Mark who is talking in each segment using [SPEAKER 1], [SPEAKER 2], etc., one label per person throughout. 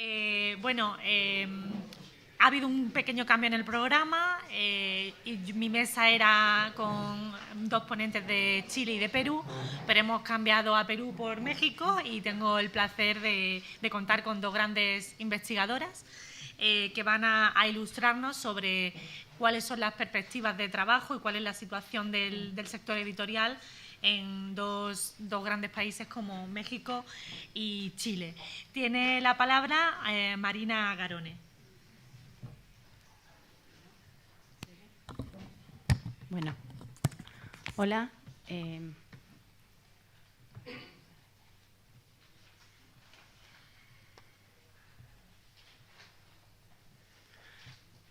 [SPEAKER 1] Ha habido un pequeño cambio en el programa y mi mesa era con dos ponentes de Chile y de Perú, pero hemos cambiado a Perú por México y tengo el placer de contar con dos grandes investigadoras que van a ilustrarnos sobre cuáles son las perspectivas de trabajo y cuál es la situación del sector editorial en dos grandes países como México y Chile. Tiene la palabra Marina Garone.
[SPEAKER 2] Bueno, hola.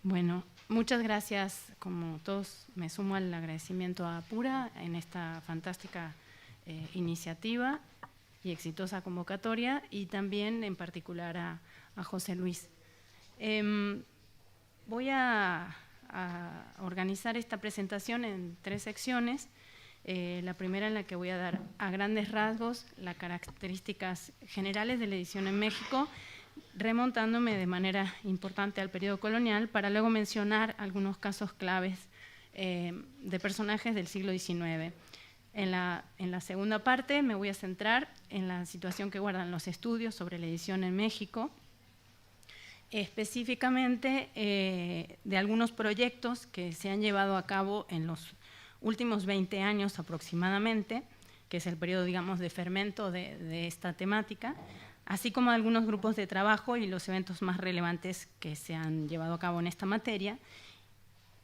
[SPEAKER 2] Bueno, muchas gracias. Como todos, me sumo al agradecimiento a Pura en esta fantástica iniciativa y exitosa convocatoria, y también en particular a José Luis. Voy a organizar esta presentación en 3 secciones. La primera, en la que voy a dar a grandes rasgos las características generales de la edición en México, remontándome de manera importante al periodo colonial, para luego mencionar algunos casos claves de personajes del siglo XIX. En la segunda parte me voy a centrar en la situación que guardan los estudios sobre la edición en México, específicamente de algunos proyectos que se han llevado a cabo en los últimos 20 años aproximadamente, que es el periodo, digamos, de fermento de esta temática, así como algunos grupos de trabajo y los eventos más relevantes que se han llevado a cabo en esta materia.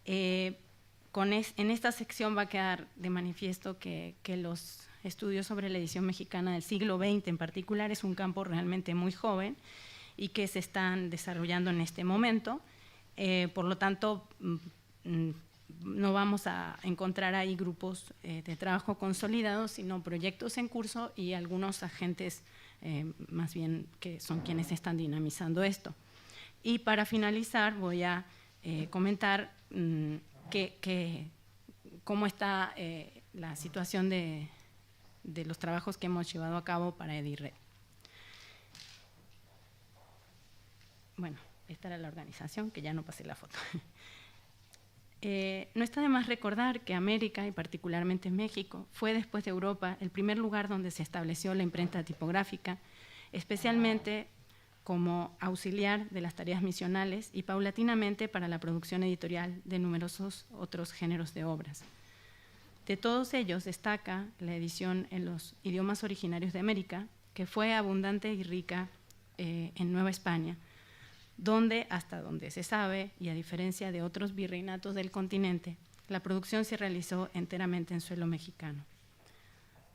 [SPEAKER 2] En esta sección va a quedar de manifiesto que los estudios sobre la edición mexicana del siglo XX en particular es un campo realmente muy joven y que se están desarrollando en este momento. Por lo tanto, no vamos a encontrar ahí grupos de trabajo consolidados, sino proyectos en curso y algunos agentes más bien que son quienes están dinamizando esto. Y para finalizar voy a comentar cómo está la situación de los trabajos que hemos llevado a cabo para EDIRRED. Bueno, esta era la organización, que ya no pasé la foto. No está de más recordar que América, y particularmente México, fue después de Europa el primer lugar donde se estableció la imprenta tipográfica, especialmente como auxiliar de las tareas misionales y paulatinamente para la producción editorial de numerosos otros géneros de obras. De todos ellos destaca la edición en los idiomas originarios de América, que fue abundante y rica en Nueva España, donde, hasta donde se sabe, y a diferencia de otros virreinatos del continente, la producción se realizó enteramente en suelo mexicano.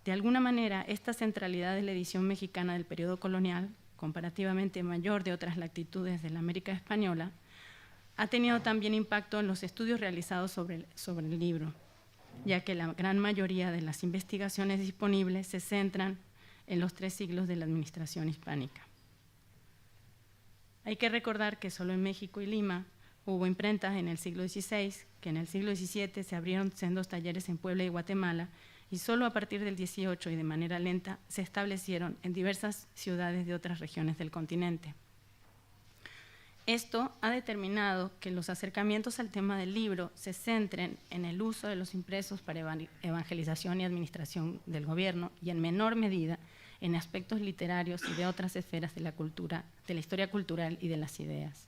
[SPEAKER 2] De alguna manera, esta centralidad de la edición mexicana del periodo colonial, comparativamente mayor de otras latitudes de la América española, ha tenido también impacto en los estudios realizados sobre el libro, ya que la gran mayoría de las investigaciones disponibles se centran en los 3 siglos de la administración hispánica. Hay que recordar que solo en México y Lima hubo imprentas en el siglo XVI, que en el siglo XVII se abrieron sendos talleres en Puebla y Guatemala, y solo a partir del XVIII y de manera lenta se establecieron en diversas ciudades de otras regiones del continente. Esto ha determinado que los acercamientos al tema del libro se centren en el uso de los impresos para evangelización y administración del gobierno, y en menor medida en aspectos literarios y de otras esferas de la cultura, de la historia cultural y de las ideas.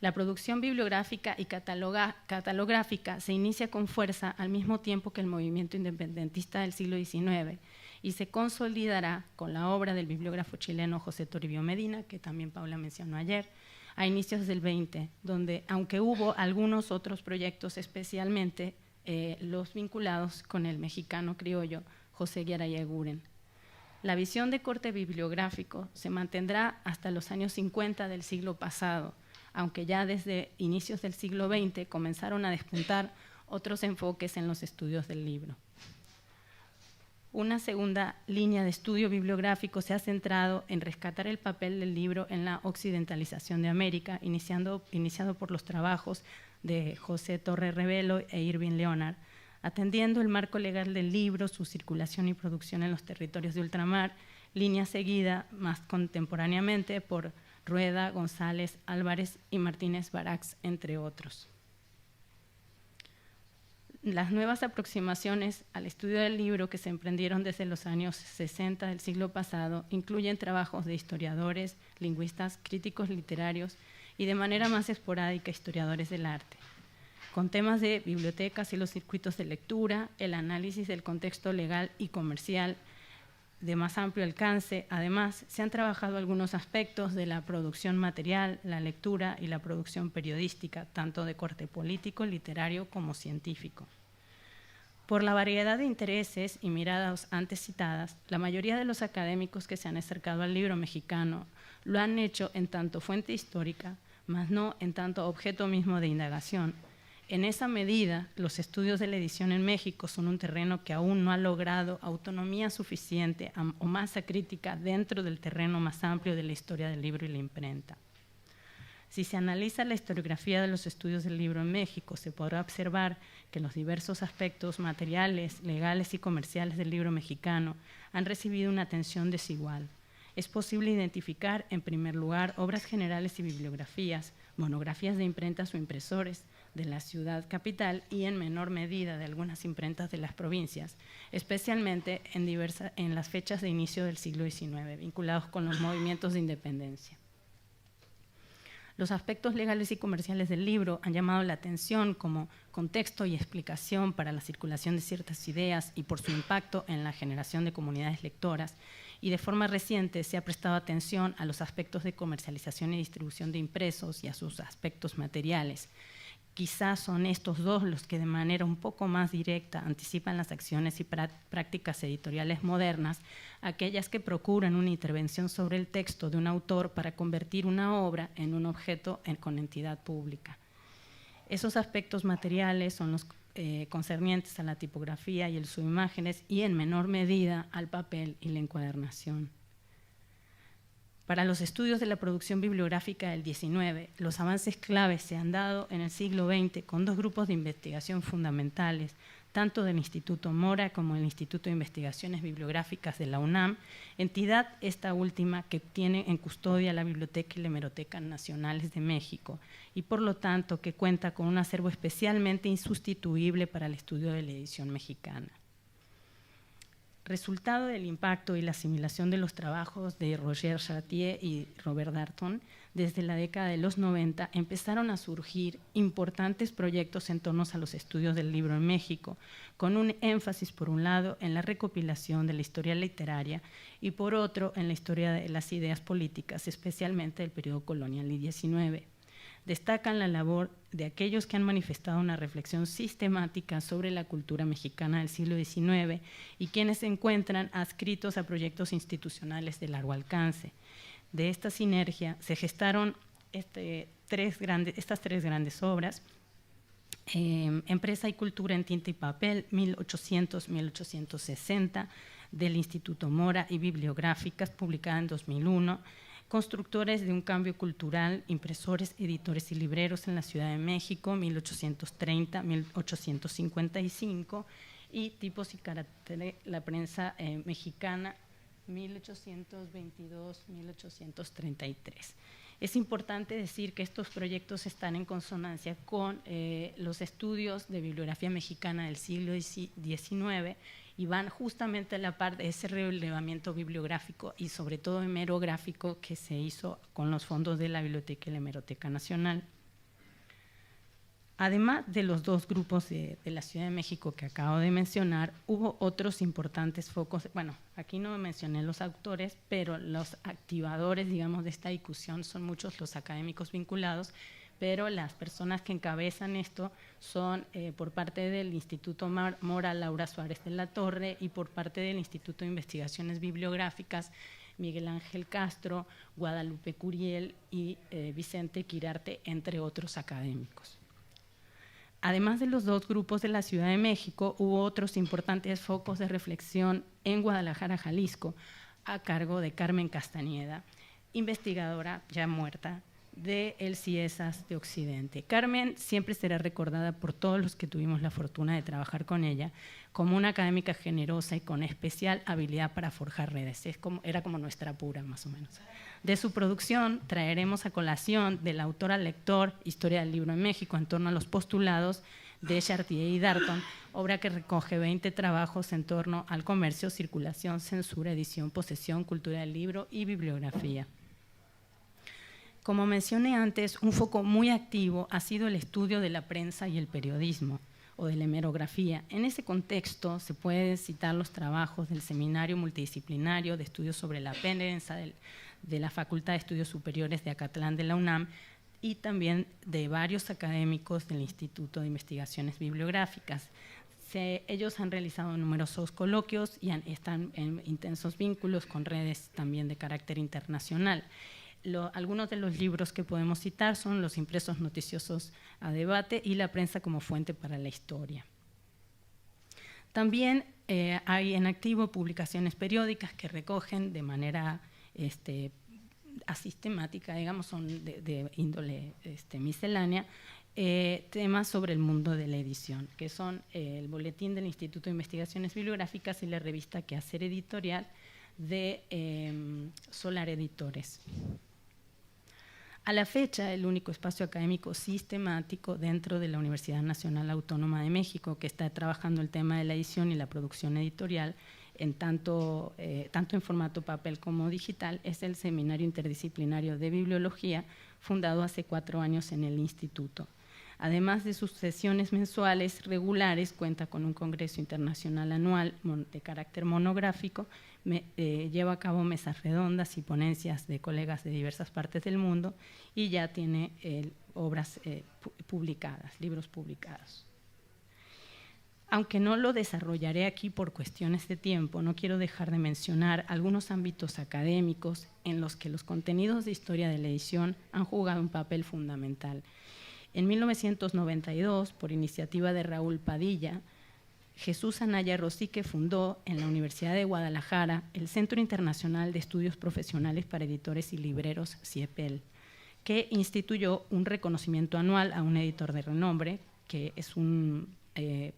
[SPEAKER 2] La producción bibliográfica y catalográfica se inicia con fuerza al mismo tiempo que el movimiento independentista del siglo XIX, y se consolidará con la obra del bibliógrafo chileno José Toribio Medina, que también Paula mencionó ayer, a inicios del XX, donde, aunque hubo algunos otros proyectos, especialmente los vinculados con el mexicano criollo José Guiarayaguren. La visión de corte bibliográfico se mantendrá hasta los años 50 del siglo pasado, aunque ya desde inicios del siglo XX comenzaron a despuntar otros enfoques en los estudios del libro. Una segunda línea de estudio bibliográfico se ha centrado en rescatar el papel del libro en la occidentalización de América, iniciado por los trabajos de José Torre Revelo e Irving Leonard, atendiendo el marco legal del libro, su circulación y producción en los territorios de ultramar, línea seguida más contemporáneamente por Rueda, González, Álvarez y Martínez Barax, entre otros. Las nuevas aproximaciones al estudio del libro que se emprendieron desde los años 60 del siglo pasado incluyen trabajos de historiadores, lingüistas, críticos literarios y de manera más esporádica historiadores del arte, con temas de bibliotecas y los circuitos de lectura, el análisis del contexto legal y comercial de más amplio alcance. Además, se han trabajado algunos aspectos de la producción material, la lectura y la producción periodística, tanto de corte político, literario como científico. Por la variedad de intereses y miradas antes citadas, la mayoría de los académicos que se han acercado al libro mexicano lo han hecho en tanto fuente histórica, mas no en tanto objeto mismo de indagación. En esa medida, los estudios de la edición en México son un terreno que aún no ha logrado autonomía suficiente o masa crítica dentro del terreno más amplio de la historia del libro y la imprenta. Si se analiza la historiografía de los estudios del libro en México, se podrá observar que los diversos aspectos materiales, legales y comerciales del libro mexicano han recibido una atención desigual. Es posible identificar, en primer lugar, obras generales y bibliografías, monografías de imprentas o impresores de la ciudad capital y en menor medida de algunas imprentas de las provincias, especialmente en las fechas de inicio del siglo XIX, vinculados con los movimientos de independencia. Los aspectos legales y comerciales del libro han llamado la atención como contexto y explicación para la circulación de ciertas ideas y por su impacto en la generación de comunidades lectoras, y de forma reciente se ha prestado atención a los aspectos de comercialización y distribución de impresos y a sus aspectos materiales. Quizás son estos dos los que de manera un poco más directa anticipan las acciones y prácticas editoriales modernas, aquellas que procuran una intervención sobre el texto de un autor para convertir una obra en un objeto con entidad pública. Esos aspectos materiales son los concernientes a la tipografía y el uso de imágenes y en menor medida al papel y la encuadernación. Para los estudios de la producción bibliográfica del XIX, los avances claves se han dado en el siglo XX con dos grupos de investigación fundamentales, tanto del Instituto Mora como del Instituto de Investigaciones Bibliográficas de la UNAM, entidad esta última que tiene en custodia la Biblioteca y la Hemeroteca Nacionales de México y por lo tanto que cuenta con un acervo especialmente insustituible para el estudio de la edición mexicana. Resultado del impacto y la asimilación de los trabajos de Roger Chartier y Robert Darnton, desde la década de los 90 empezaron a surgir importantes proyectos en torno a los estudios del libro en México, con un énfasis por un lado en la recopilación de la historia literaria y por otro en la historia de las ideas políticas, especialmente del periodo colonial y XIX. Destacan la labor de aquellos que han manifestado una reflexión sistemática sobre la cultura mexicana del siglo XIX y quienes se encuentran adscritos a proyectos institucionales de largo alcance. De esta sinergia se gestaron estas tres grandes obras: Empresa y Cultura en Tinta y Papel, 1800-1860, del Instituto Mora y Bibliográficas, publicada en 2001, Constructores de un Cambio Cultural, Impresores, Editores y Libreros en la Ciudad de México, 1830-1855, y Tipos y Caracteres, la prensa mexicana, 1822-1833. Es importante decir que estos proyectos están en consonancia con los estudios de bibliografía mexicana del siglo XIX y van justamente a la par de ese relevamiento bibliográfico y sobre todo hemerográfico que se hizo con los fondos de la Biblioteca y la Hemeroteca Nacional. Además de los dos grupos de la Ciudad de México que acabo de mencionar, hubo otros importantes focos. Bueno, aquí no mencioné los autores, pero los activadores, digamos, de esta discusión son muchos los académicos vinculados, pero las personas que encabezan esto son por parte del Instituto Mora, Laura Suárez de la Torre, y por parte del Instituto de Investigaciones Bibliográficas, Miguel Ángel Castro, Guadalupe Curiel y Vicente Quirarte, entre otros académicos. Además de los dos grupos de la Ciudad de México, hubo otros importantes focos de reflexión en Guadalajara, Jalisco, a cargo de Carmen Castañeda, investigadora ya muerta, de El CIESAS de Occidente. Carmen siempre será recordada por todos los que tuvimos la fortuna de trabajar con ella como una académica generosa y con especial habilidad para forjar redes. Era como nuestra pura, más o menos. De su producción traeremos a colación del autor al lector, Historia del libro en México, en torno a los postulados de Chartier y Darton, obra que recoge 20 trabajos en torno al comercio, circulación, censura, edición, posesión, cultura del libro y bibliografía. Como mencioné antes, un foco muy activo ha sido el estudio de la prensa y el periodismo, o de la hemerografía. En ese contexto se pueden citar los trabajos del Seminario Multidisciplinario de Estudios sobre la Prensa de la Facultad de Estudios Superiores de Acatlán de la UNAM y también de varios académicos del Instituto de Investigaciones Bibliográficas. Ellos han realizado numerosos coloquios y están en intensos vínculos con redes también de carácter internacional. Algunos de los libros que podemos citar son Los impresos noticiosos a debate y La prensa como fuente para la historia. También hay en activo publicaciones periódicas que recogen de manera asistemática, digamos, son de índole miscelánea, temas sobre el mundo de la edición, que son el Boletín del Instituto de Investigaciones Bibliográficas y la revista Quehacer Editorial de Solar Editores. A la fecha, el único espacio académico sistemático dentro de la Universidad Nacional Autónoma de México que está trabajando el tema de la edición y la producción editorial, tanto en formato papel como digital, es el Seminario Interdisciplinario de Bibliología, fundado hace 4 años en el Instituto. Además de sus sesiones mensuales regulares, cuenta con un congreso internacional anual de carácter monográfico, lleva a cabo mesas redondas y ponencias de colegas de diversas partes del mundo y ya tiene obras publicadas, libros publicados. Aunque no lo desarrollaré aquí por cuestiones de tiempo, no quiero dejar de mencionar algunos ámbitos académicos en los que los contenidos de historia de la edición han jugado un papel fundamental. En 1992, por iniciativa de Raúl Padilla, Jesús Anaya Rosique fundó en la Universidad de Guadalajara el Centro Internacional de Estudios Profesionales para Editores y Libreros, CIEPEL, que instituyó un reconocimiento anual a un editor de renombre, que es un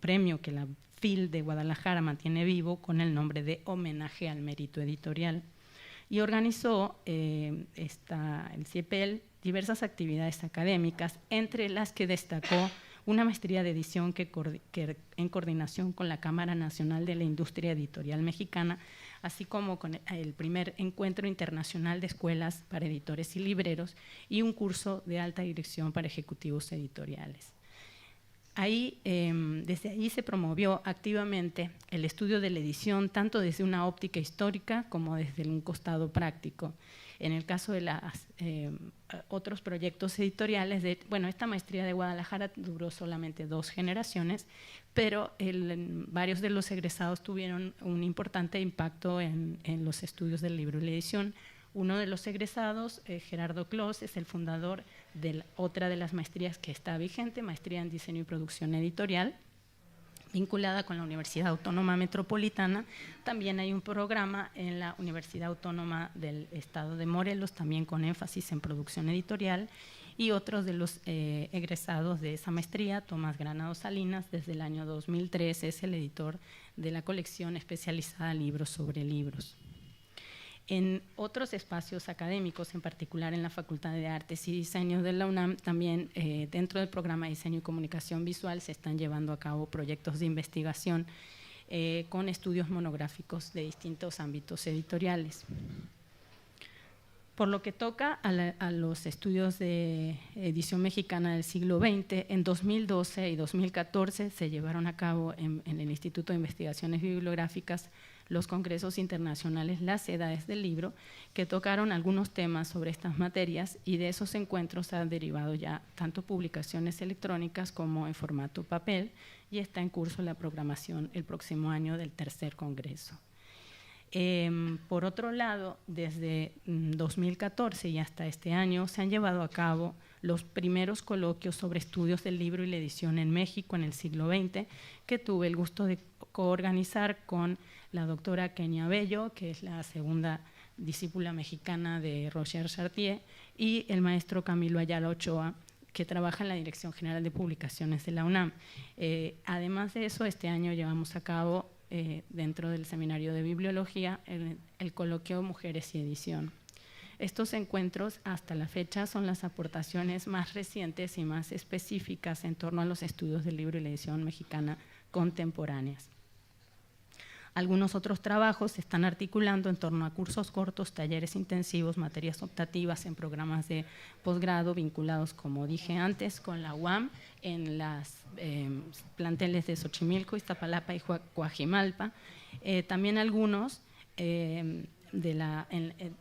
[SPEAKER 2] premio que la FIL de Guadalajara mantiene vivo con el nombre de Homenaje al Mérito Editorial, y organizó el CIEPEL diversas actividades académicas, entre las que destacó una maestría de edición que en coordinación con la Cámara Nacional de la Industria Editorial Mexicana, así como con el primer encuentro internacional de escuelas para editores y libreros y un curso de alta dirección para ejecutivos editoriales. Desde ahí se promovió activamente el estudio de la edición, tanto desde una óptica histórica como desde un costado práctico. En el caso de otros proyectos editoriales, esta maestría de Guadalajara duró solamente 2 generaciones, pero varios de los egresados tuvieron un importante impacto en los estudios del libro y la edición. Uno de los egresados, Gerardo Clos, es el fundador de otra de las maestrías que está vigente, Maestría en Diseño y Producción Editorial, vinculada con la Universidad Autónoma Metropolitana. También hay un programa en la Universidad Autónoma del Estado de Morelos, también con énfasis en producción editorial, y otros de los egresados de esa maestría, Tomás Granados Salinas, desde el año 2003 es el editor de la colección especializada Libros sobre Libros. En otros espacios académicos, en particular en la Facultad de Artes y Diseño de la UNAM, también dentro del programa de Diseño y Comunicación Visual se están llevando a cabo proyectos de investigación con estudios monográficos de distintos ámbitos editoriales. Por lo que toca a los estudios de edición mexicana del siglo XX, en 2012 y 2014 se llevaron a cabo en el Instituto de Investigaciones Bibliográficas los congresos internacionales Las Edades del Libro, que tocaron algunos temas sobre estas materias, y de esos encuentros han derivado ya tanto publicaciones electrónicas como en formato papel, y está en curso la programación el próximo año del 3er congreso. Por otro lado, desde 2014 y hasta este año se han llevado a cabo los primeros coloquios sobre estudios del libro y la edición en México en el siglo XX, que tuve el gusto de coorganizar con la doctora Kenia Bello, que es la segunda discípula mexicana de Roger Chartier, y el maestro Camilo Ayala Ochoa, que trabaja en la Dirección General de Publicaciones de la UNAM. Además de eso, este año llevamos a cabo, dentro del Seminario de Bibliología, el coloquio Mujeres y Edición. Estos encuentros, hasta la fecha, son las aportaciones más recientes y más específicas en torno a los estudios del libro y la edición mexicana contemporáneas. Algunos otros trabajos se están articulando en torno a cursos cortos, talleres intensivos, materias optativas en programas de posgrado vinculados, como dije antes, con la UAM en las planteles de Xochimilco, Iztapalapa y Coajimalpa. También algunos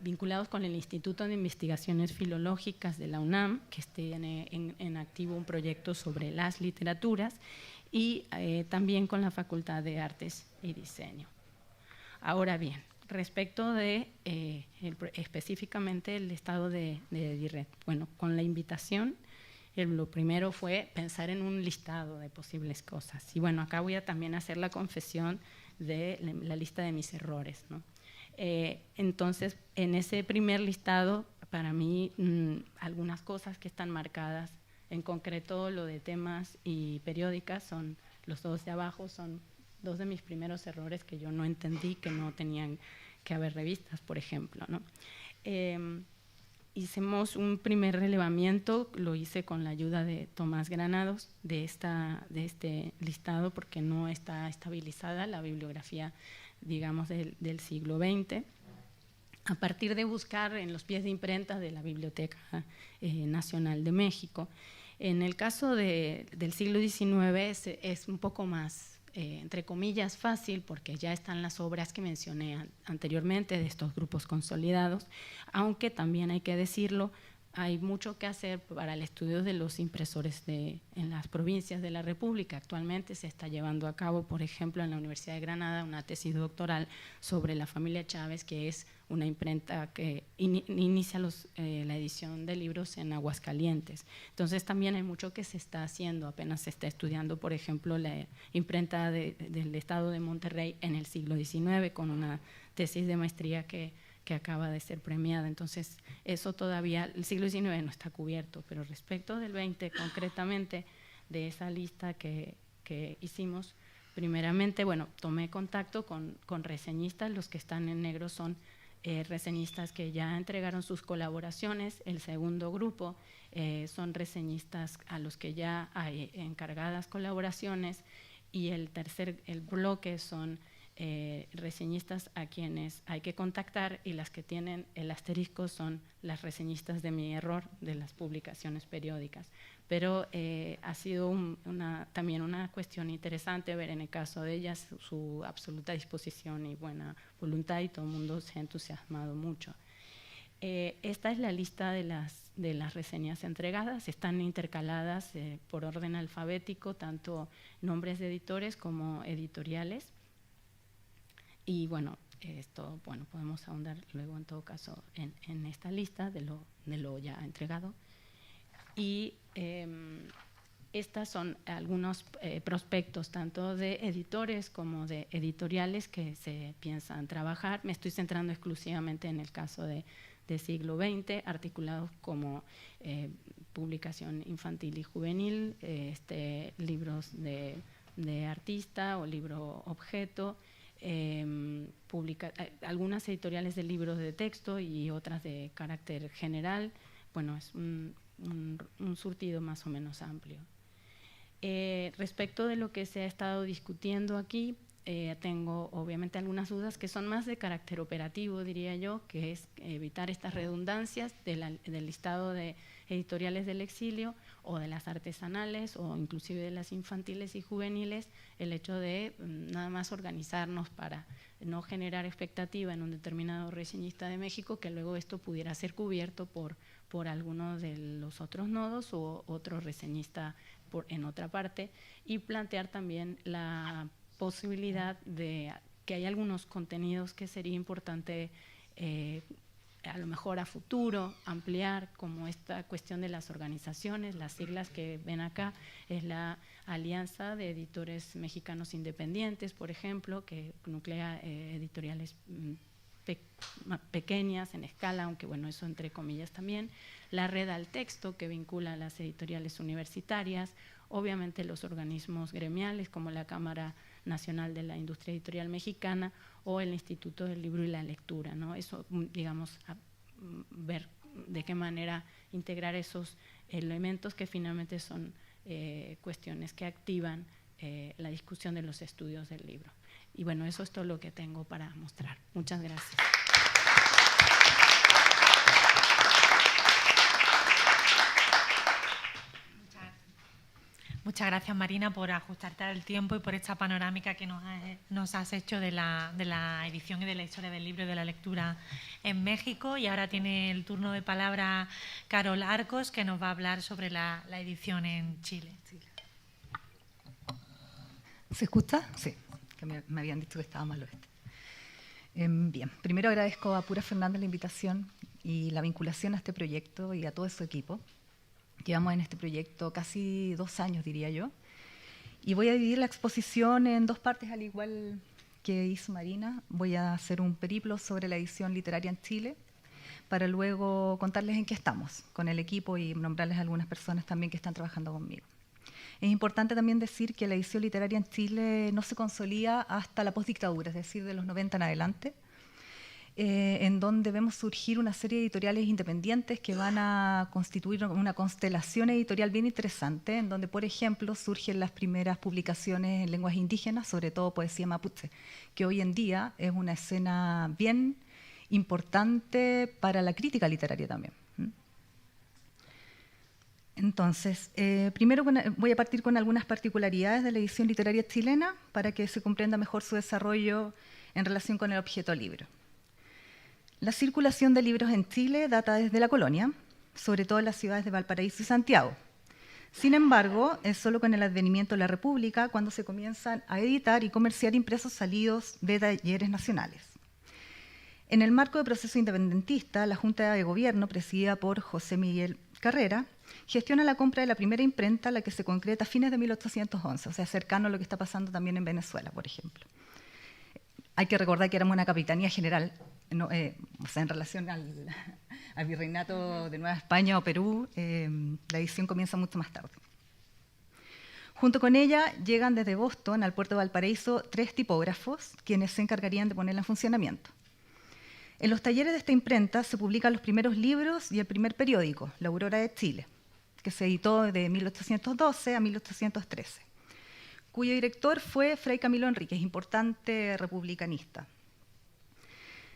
[SPEAKER 2] vinculados con el Instituto de Investigaciones Filológicas de la UNAM, que tiene en activo un proyecto sobre las literaturas, y también con la Facultad de Artes y Diseño. Ahora bien, respecto de específicamente el estado de DIRET, bueno, con la invitación, lo primero fue pensar en un listado de posibles cosas. Y bueno, acá voy a también hacer la confesión de la lista de mis errores, ¿no? Entonces, en ese primer listado, para mí, algunas cosas que están marcadas, en concreto lo de temas y periódicas, son los dos de abajo, son dos de mis primeros errores que yo no entendí, que no tenían que haber revistas, por ejemplo, ¿no? Hicimos un primer relevamiento, lo hice con la ayuda de Tomás Granados, de este listado, porque no está estabilizada la bibliografía, digamos, del siglo XX, a partir de buscar en los pies de imprenta de la Biblioteca Nacional de México. En el caso del siglo XIX es un poco más, entre comillas, fácil, porque ya están las obras que mencioné anteriormente de estos grupos consolidados, aunque también hay que decirlo, hay mucho que hacer para el estudio de los impresores en las provincias de la República. Actualmente se está llevando a cabo, por ejemplo, en la Universidad de Granada, una tesis doctoral sobre la familia Chávez, que es una imprenta que inicia la edición de libros en Aguascalientes. Entonces también hay mucho que se está haciendo, apenas se está estudiando, por ejemplo, la imprenta del Estado de Monterrey en el siglo XIX, con una tesis de maestría que acaba de ser premiada. Entonces, eso todavía, el siglo XIX no está cubierto, pero respecto del XX, concretamente, de esa lista que hicimos, primeramente, bueno, tomé contacto con reseñistas. Los que están en negro son reseñistas que ya entregaron sus colaboraciones. El segundo grupo son reseñistas a los que ya hay encargadas colaboraciones, y el bloque son reseñistas a quienes hay que contactar, y las que tienen el asterisco son las reseñistas de mi error de las publicaciones periódicas. Pero ha sido también una cuestión interesante ver en el caso de ellas su absoluta disposición y buena voluntad, y todo el mundo se ha entusiasmado mucho. Esta es la lista de las reseñas entregadas. Están intercaladas por orden alfabético, tanto nombres de editores como editoriales. Y bueno, esto, bueno, podemos ahondar luego en todo caso en esta lista de lo ya entregado. Y estas son algunos prospectos, tanto de editores como de editoriales que se piensan trabajar. Me estoy centrando exclusivamente en el caso de siglo XX, articulados como publicación infantil y juvenil, libros de artista o libro objeto, algunas editoriales de libros de texto y otras de carácter general. Bueno, es un surtido más o menos amplio. Respecto de lo que se ha estado discutiendo aquí, tengo obviamente algunas dudas que son más de carácter operativo, diría yo, que es evitar estas redundancias del listado de editoriales del exilio o de las artesanales o inclusive de las infantiles y juveniles, el hecho de nada más organizarnos para no generar expectativa en un determinado reseñista de México, que luego esto pudiera ser cubierto por algunos de los otros nodos o otro reseñista en otra parte, y plantear también la posibilidad de que hay algunos contenidos que sería importante a lo mejor a futuro ampliar, como esta cuestión de las organizaciones. Las siglas que ven acá es la Alianza de Editores Mexicanos Independientes, por ejemplo, que nuclea editoriales pequeñas en escala, aunque bueno, eso entre comillas también, la red al texto que vincula a las editoriales universitarias, obviamente los organismos gremiales como la Cámara Nacional de la Industria Editorial Mexicana o el Instituto del Libro y la Lectura, ¿no? Eso, digamos, ver de qué manera integrar esos elementos que finalmente son cuestiones que activan la discusión de los estudios del libro. Y bueno, eso es todo lo que tengo para mostrar. Muchas gracias.
[SPEAKER 1] Muchas gracias, Marina, por ajustarte al tiempo y por esta panorámica que nos has hecho de la edición y de la historia del libro y de la lectura en México. Y ahora tiene el turno de palabra Carol Arcos, que nos va a hablar sobre la edición en Chile.
[SPEAKER 3] ¿Se escucha? Sí, que me habían dicho que estaba mal oeste. Bien, primero agradezco a Pura Fernández la invitación y la vinculación a este proyecto y a todo su equipo. Llevamos en este proyecto casi 2 años, diría yo, y voy a dividir la exposición en 2 partes, al igual que hizo Marina. Voy a hacer un periplo sobre la edición literaria en Chile, para luego contarles en qué estamos con el equipo y nombrarles a algunas personas también que están trabajando conmigo. Es importante también decir que la edición literaria en Chile no se consolida hasta la postdictadura, es decir, de los 90 en adelante, en donde vemos surgir una serie de editoriales independientes que van a constituir una constelación editorial bien interesante, en donde, por ejemplo, surgen las primeras publicaciones en lenguas indígenas, sobre todo poesía mapuche, que hoy en día es una escena bien importante para la crítica literaria también. Entonces, primero voy a partir con algunas particularidades de la edición literaria chilena para que se comprenda mejor su desarrollo en relación con el objeto libro. La circulación de libros en Chile data desde la colonia, sobre todo en las ciudades de Valparaíso y Santiago. Sin embargo, es solo con el advenimiento de la República cuando se comienzan a editar y comerciar impresos salidos de talleres nacionales. En el marco del proceso independentista, la Junta de Gobierno, presidida por José Miguel Carrera, gestiona la compra de la primera imprenta, la que se concreta a fines de 1811, o sea, cercano a lo que está pasando también en Venezuela, por ejemplo. Hay que recordar que éramos una capitanía general, no, o sea, en relación al virreinato de Nueva España o Perú, la edición comienza mucho más tarde. Junto con ella llegan desde Boston al puerto de Valparaíso 3 tipógrafos, quienes se encargarían de ponerla en funcionamiento. En los talleres de esta imprenta se publican los primeros libros y el primer periódico, La Aurora de Chile, que se editó de 1812 a 1813. Cuyo director fue Fray Camilo Enríquez, importante republicanista.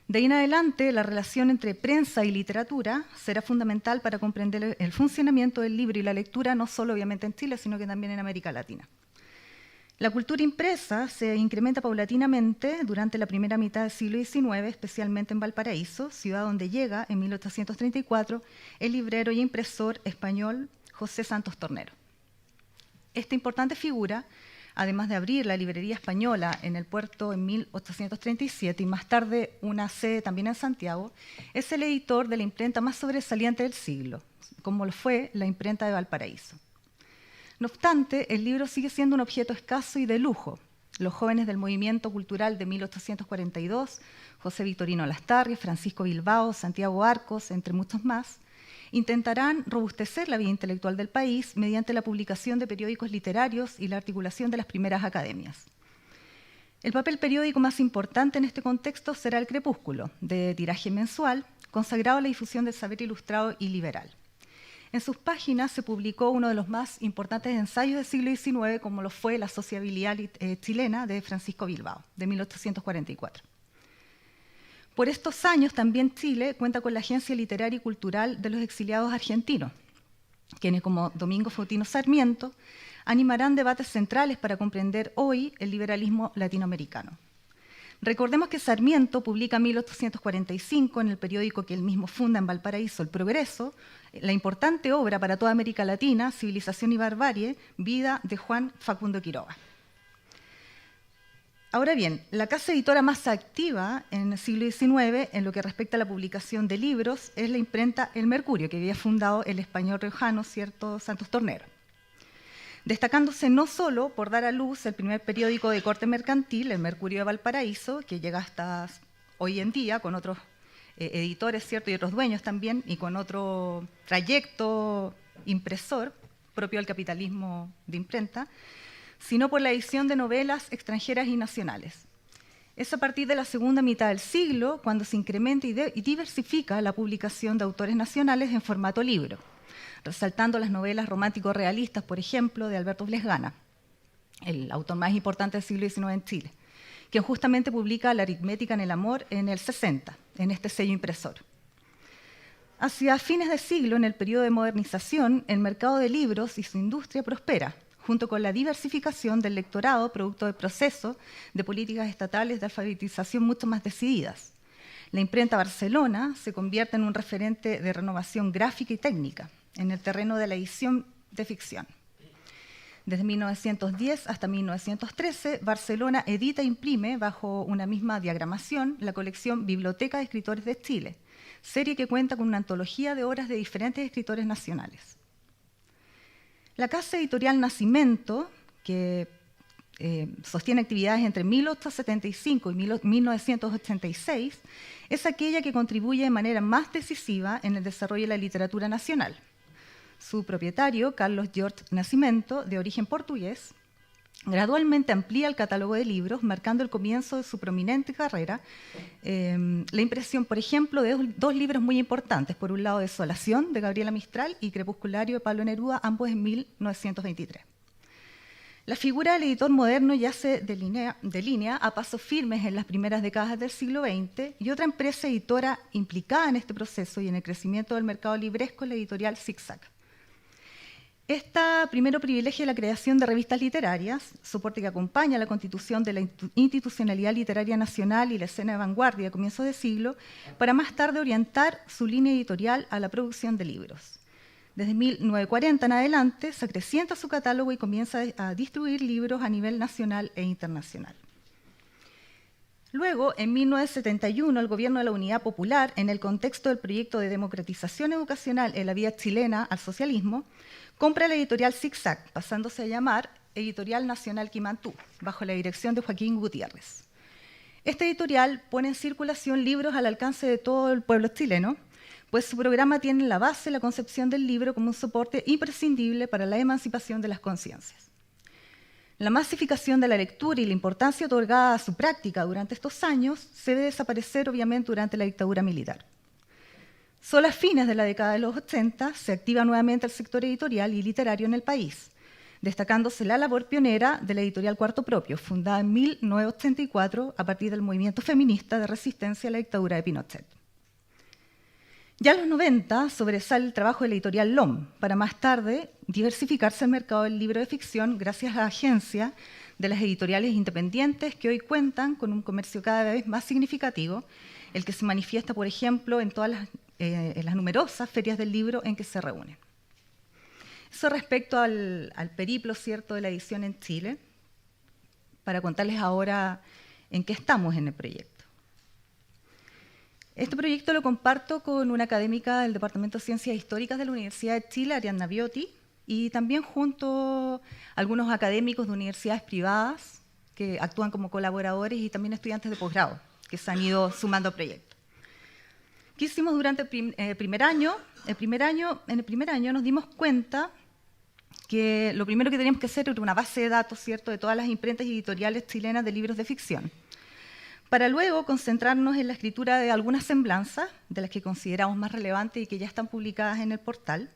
[SPEAKER 3] De ahí en adelante, la relación entre prensa y literatura será fundamental para comprender el funcionamiento del libro y la lectura, no solo obviamente en Chile, sino que también en América Latina. La cultura impresa se incrementa paulatinamente durante la primera mitad del siglo XIX, especialmente en Valparaíso, ciudad donde llega en 1834 el librero y impresor español José Santos Tornero. Esta importante figura, además de abrir la librería española en el puerto en 1837 y más tarde una sede también en Santiago, es el editor de la imprenta más sobresaliente del siglo, como lo fue la imprenta de Valparaíso. No obstante, el libro sigue siendo un objeto escaso y de lujo. Los jóvenes del movimiento cultural de 1842, José Victorino Lastarria, Francisco Bilbao, Santiago Arcos, entre muchos más, intentarán robustecer la vida intelectual del país mediante la publicación de periódicos literarios y la articulación de las primeras academias. El papel periódico más importante en este contexto será El Crepúsculo, de tiraje mensual, consagrado a la difusión del saber ilustrado y liberal. En sus páginas se publicó uno de los más importantes ensayos del siglo XIX, como lo fue La sociabilidad chilena de Francisco Bilbao, de 1844. Por estos años también Chile cuenta con la Agencia Literaria y Cultural de los Exiliados Argentinos, quienes como Domingo Faustino Sarmiento animarán debates centrales para comprender hoy el liberalismo latinoamericano. Recordemos que Sarmiento publica en 1845 en el periódico que él mismo funda en Valparaíso, El Progreso, la importante obra para toda América Latina, Civilización y Barbarie, Vida de Juan Facundo Quiroga. Ahora bien, la casa editora más activa en el siglo XIX en lo que respecta a la publicación de libros es la imprenta El Mercurio, que había fundado el español riojano, cierto Santos Tornero, destacándose no solo por dar a luz el primer periódico de corte mercantil, El Mercurio de Valparaíso, que llega hasta hoy en día con otros editores, ¿cierto? Y otros dueños también, y con otro trayecto impresor propio del capitalismo de imprenta, sino por la edición de novelas extranjeras y nacionales. Es a partir de la segunda mitad del siglo cuando se incrementa y diversifica la publicación de autores nacionales en formato libro, resaltando las novelas romántico-realistas, por ejemplo, de Alberto Blesgana, el autor más importante del siglo XIX en Chile, quien justamente publica La aritmética en el amor en el 60, en este sello impresor. Hacia fines de siglo, en el periodo de modernización, el mercado de libros y su industria prospera, junto con la diversificación del lectorado, producto del proceso de políticas estatales de alfabetización mucho más decididas. La imprenta Barcelona se convierte en un referente de renovación gráfica y técnica en el terreno de la edición de ficción. Desde 1910 hasta 1913, Barcelona edita e imprime, bajo una misma diagramación, la colección Biblioteca de Escritores de Chile, serie que cuenta con una antología de obras de diferentes escritores nacionales. La casa editorial Nacimiento, que sostiene actividades entre 1875 y 1986, es aquella que contribuye de manera más decisiva en el desarrollo de la literatura nacional. Su propietario, Carlos George Nascimento, de origen portugués, gradualmente amplía el catálogo de libros, marcando el comienzo de su prominente carrera. La impresión, por ejemplo, de dos libros muy importantes, por un lado Desolación, de Gabriela Mistral, y Crepusculario, de Pablo Neruda, ambos en 1923. La figura del editor moderno ya se delinea a pasos firmes en las primeras décadas del siglo XX, y otra empresa editora implicada en este proceso y en el crecimiento del mercado libresco es la editorial Zig-Zag. Esta primero privilegia la creación de revistas literarias, soporte que acompaña la constitución de la institucionalidad literaria nacional y la escena de vanguardia de comienzos de siglo, para más tarde orientar su línea editorial a la producción de libros. Desde 1940 en adelante se acrecienta su catálogo y comienza a distribuir libros a nivel nacional e internacional. Luego, en 1971, el Gobierno de la Unidad Popular, en el contexto del proyecto de democratización educacional en la vía chilena al socialismo, compra la editorial Zig-Zag, pasándose a llamar Editorial Nacional Quimantú, bajo la dirección de Joaquín Gutiérrez. Esta editorial pone en circulación libros al alcance de todo el pueblo chileno, pues su programa tiene en la base la concepción del libro como un soporte imprescindible para la emancipación de las conciencias. La masificación de la lectura y la importancia otorgada a su práctica durante estos años se ve desaparecer obviamente durante la dictadura militar. Solo a fines de la década de los 80 se activa nuevamente el sector editorial y literario en el país, destacándose la labor pionera de la editorial Cuarto Propio, fundada en 1984 a partir del movimiento feminista de resistencia a la dictadura de Pinochet. Ya en los 90 sobresale el trabajo de la editorial LOM, para más tarde diversificarse el mercado del libro de ficción gracias a la agencia de las editoriales independientes que hoy cuentan con un comercio cada vez más significativo, el que se manifiesta, por ejemplo, en todas las numerosas ferias del libro en que se reúnen. Eso respecto al periplo, ¿cierto?, de la edición en Chile, para contarles ahora en qué estamos en el proyecto. Este proyecto lo comparto con una académica del Departamento de Ciencias Históricas de la Universidad de Chile, Ariadna Biotti, y también junto a algunos académicos de universidades privadas que actúan como colaboradores y también estudiantes de posgrado que se han ido sumando al proyecto. ¿Qué hicimos durante el primer año? En el primer año nos dimos cuenta que lo primero que teníamos que hacer era una base de datos, ¿cierto?, de todas las imprentas editoriales chilenas de libros de ficción, para luego concentrarnos en la escritura de algunas semblanzas, de las que consideramos más relevantes y que ya están publicadas en el portal,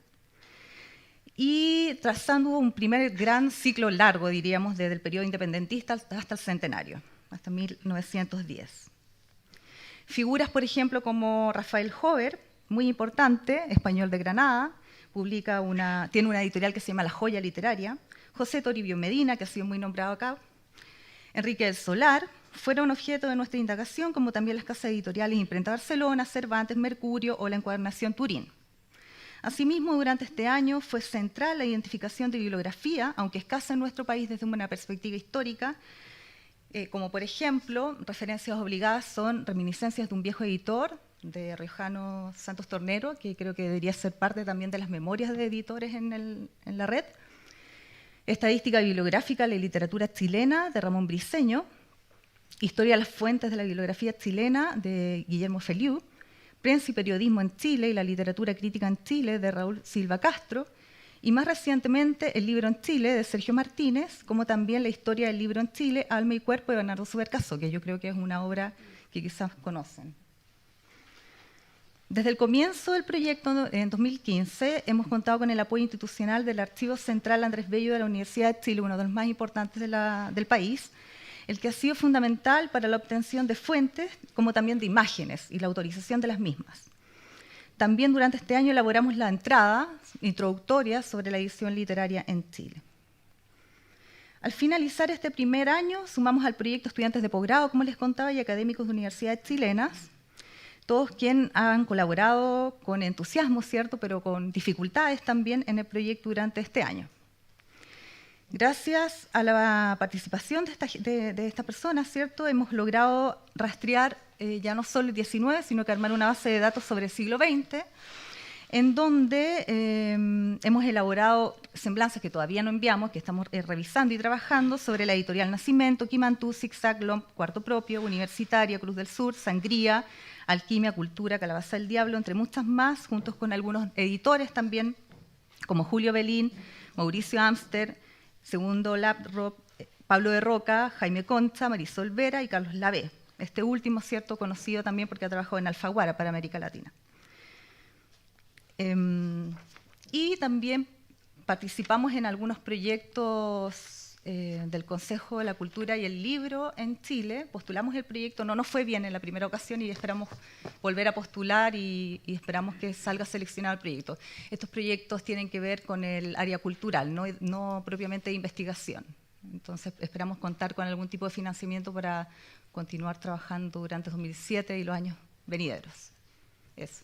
[SPEAKER 3] y trazando un primer gran ciclo largo, diríamos, desde el periodo independentista hasta el centenario, hasta 1910. Figuras, por ejemplo, como Rafael Hover, muy importante, español de Granada, tiene una editorial que se llama La Joya Literaria, José Toribio Medina, que ha sido muy nombrado acá, Enrique del Solar, fueron objeto de nuestra indagación, como también las casas editoriales Imprenta Barcelona, Cervantes, Mercurio o la Encuadernación Turín. Asimismo, durante este año fue central la identificación de bibliografía, aunque escasa en nuestro país desde una perspectiva histórica, como por ejemplo, referencias obligadas son Reminiscencias de un viejo editor, de Riojano Santos Tornero, que creo que debería ser parte también de las memorias de editores en la red, Estadística bibliográfica de la literatura chilena, de Ramón Briceño, Historia de las fuentes de la bibliografía chilena, de Guillermo Feliu, Prensa y periodismo en Chile y la literatura crítica en Chile, de Raúl Silva Castro, y más recientemente El libro en Chile, de Sergio Martínez, como también La historia del libro en Chile, Alma y cuerpo, de Bernardo Subercaso, que yo creo que es una obra que quizás conocen. Desde el comienzo del proyecto, en 2015, hemos contado con el apoyo institucional del Archivo Central Andrés Bello de la Universidad de Chile, uno de los más importantes del país, el que ha sido fundamental para la obtención de fuentes, como también de imágenes y la autorización de las mismas. También durante este año elaboramos la entrada introductoria sobre la edición literaria en Chile. Al finalizar este primer año, sumamos al proyecto estudiantes de posgrado, como les contaba, y académicos de universidades chilenas, todos quienes han colaborado con entusiasmo, ¿cierto?, pero con dificultades también en el proyecto durante este año. Gracias a la participación de estas personas, ¿cierto?, hemos logrado rastrear ya no solo el 19, sino que armar una base de datos sobre el siglo XX, en donde hemos elaborado semblanzas que todavía no enviamos, que estamos revisando y trabajando, sobre la editorial Nacimiento, Quimantú, Zigzag, Lomb, Cuarto Propio, Universitaria, Cruz del Sur, Sangría, Alquimia, Cultura, Calabaza del Diablo, entre muchas más, juntos con algunos editores también, como Julio Belín, Mauricio Amster, Segundo Laprop, Pablo de Roca, Jaime Concha, Marisol Vera y Carlos Lavé. Este último, cierto, conocido también porque ha trabajado en Alfaguara para América Latina. Y también participamos en algunos proyectos del Consejo de la Cultura y el Libro en Chile. Postulamos el proyecto, no nos fue bien en la primera ocasión y esperamos volver a postular y esperamos que salga seleccionado el proyecto. Estos proyectos tienen que ver con el área cultural, no propiamente de investigación. Entonces esperamos contar con algún tipo de financiamiento para continuar trabajando durante 2017 y los años venideros. Eso.